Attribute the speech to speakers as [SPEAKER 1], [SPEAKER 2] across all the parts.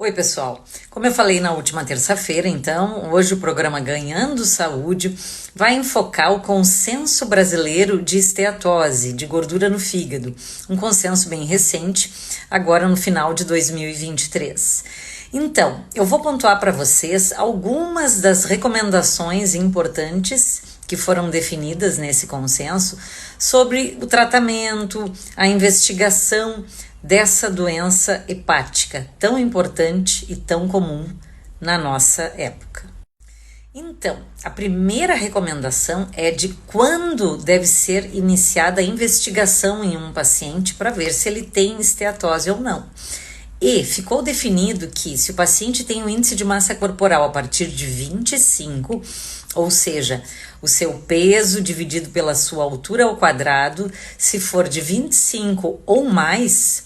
[SPEAKER 1] Oi, pessoal. Como eu falei na última terça-feira, então, hoje o programa Ganhando Saúde vai enfocar o consenso brasileiro de esteatose, de gordura no fígado, um consenso bem recente, agora no final de 2023. Então, eu vou pontuar para vocês algumas das recomendações importantes que foram definidas nesse consenso sobre o tratamento, a investigação dessa doença hepática tão importante e tão comum na nossa época. Então, a primeira recomendação é de quando deve ser iniciada a investigação em um paciente para ver se ele tem esteatose ou não. E ficou definido que se o paciente tem um índice de massa corporal a partir de 25, ou seja, o seu peso dividido pela sua altura ao quadrado, se for de 25 ou mais,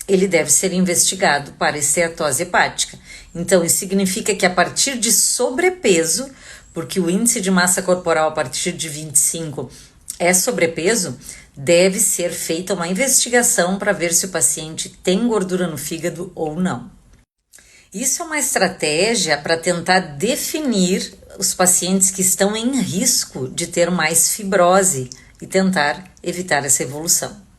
[SPEAKER 1] ele deve ser investigado para esteatose hepática. Então, isso significa que a partir de sobrepeso, porque o índice de massa corporal a partir de 25 é sobrepeso, deve ser feita uma investigação para ver se o paciente tem gordura no fígado ou não. Isso é uma estratégia para tentar definir os pacientes que estão em risco de ter mais fibrose e tentar evitar essa evolução.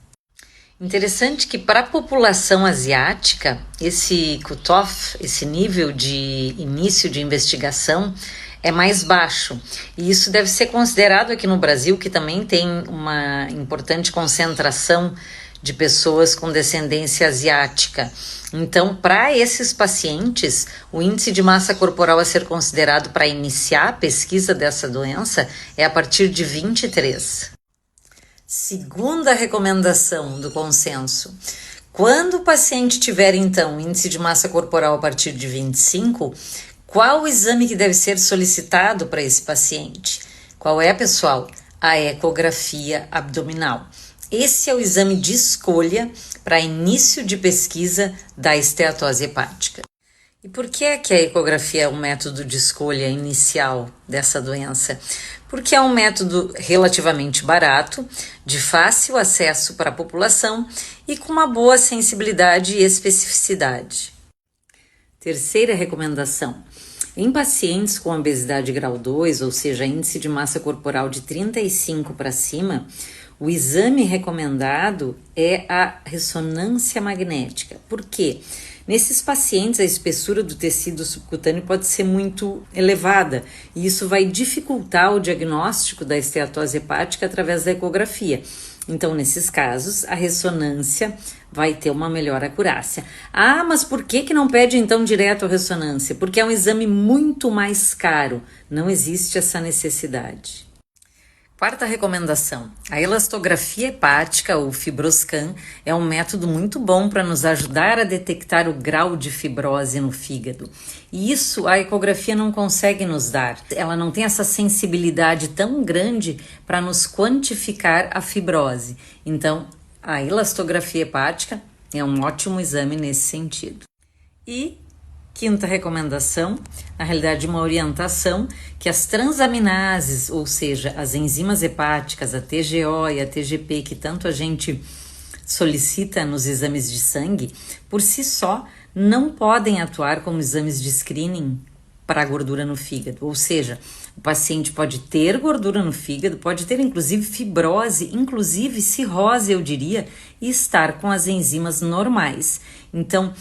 [SPEAKER 1] Interessante que para a população asiática, esse cutoff, esse nível de início de investigação é mais baixo. E isso deve ser considerado aqui no Brasil, que também tem uma importante concentração de pessoas com descendência asiática. Então, para esses pacientes, o índice de massa corporal a ser considerado para iniciar a pesquisa dessa doença é a partir de 23. Segunda recomendação do consenso: quando o paciente tiver, então, índice de massa corporal a partir de 25, qual o exame que deve ser solicitado para esse paciente? Qual é, pessoal? A ecografia abdominal. Esse é o exame de escolha para início de pesquisa da esteatose hepática. E por que é que a ecografia é um método de escolha inicial dessa doença? Porque é um método relativamente barato, de fácil acesso para a população e com uma boa sensibilidade e especificidade. Terceira recomendação: em pacientes com obesidade grau 2, ou seja, índice de massa corporal de 35 para cima, o exame recomendado é a ressonância magnética. Por quê? Nesses pacientes, a espessura do tecido subcutâneo pode ser muito elevada e isso vai dificultar o diagnóstico da esteatose hepática através da ecografia. Então, nesses casos, a ressonância vai ter uma melhor acurácia. Ah, mas por que não pede então direto a ressonância? Porque é um exame muito mais caro, não existe essa necessidade. Quarta recomendação: a elastografia hepática, ou FibroScan, é um método muito bom para nos ajudar a detectar o grau de fibrose no fígado. E isso a ecografia não consegue nos dar. Ela não tem essa sensibilidade tão grande para nos quantificar a fibrose. Então, a elastografia hepática é um ótimo exame nesse sentido. E quinta recomendação, na realidade uma orientação, que as transaminases, ou seja, as enzimas hepáticas, a TGO e a TGP, que tanto a gente solicita nos exames de sangue, por si só não podem atuar como exames de screening para a gordura no fígado. Ou seja, o paciente pode ter gordura no fígado, pode ter inclusive fibrose, inclusive cirrose, eu diria, e estar com as enzimas normais. Então,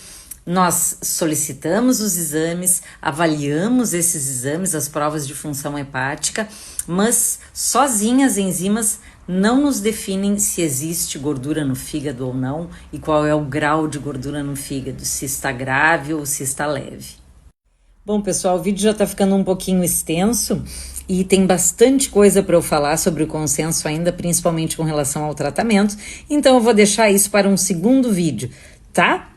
[SPEAKER 1] nós solicitamos os exames, avaliamos esses exames, as provas de função hepática, mas sozinhas as enzimas não nos definem se existe gordura no fígado ou não e qual é o grau de gordura no fígado, se está grave ou se está leve. Bom, pessoal, o vídeo já está ficando um pouquinho extenso e tem bastante coisa para eu falar sobre o consenso ainda, principalmente com relação ao tratamento, então eu vou deixar isso para um segundo vídeo, tá?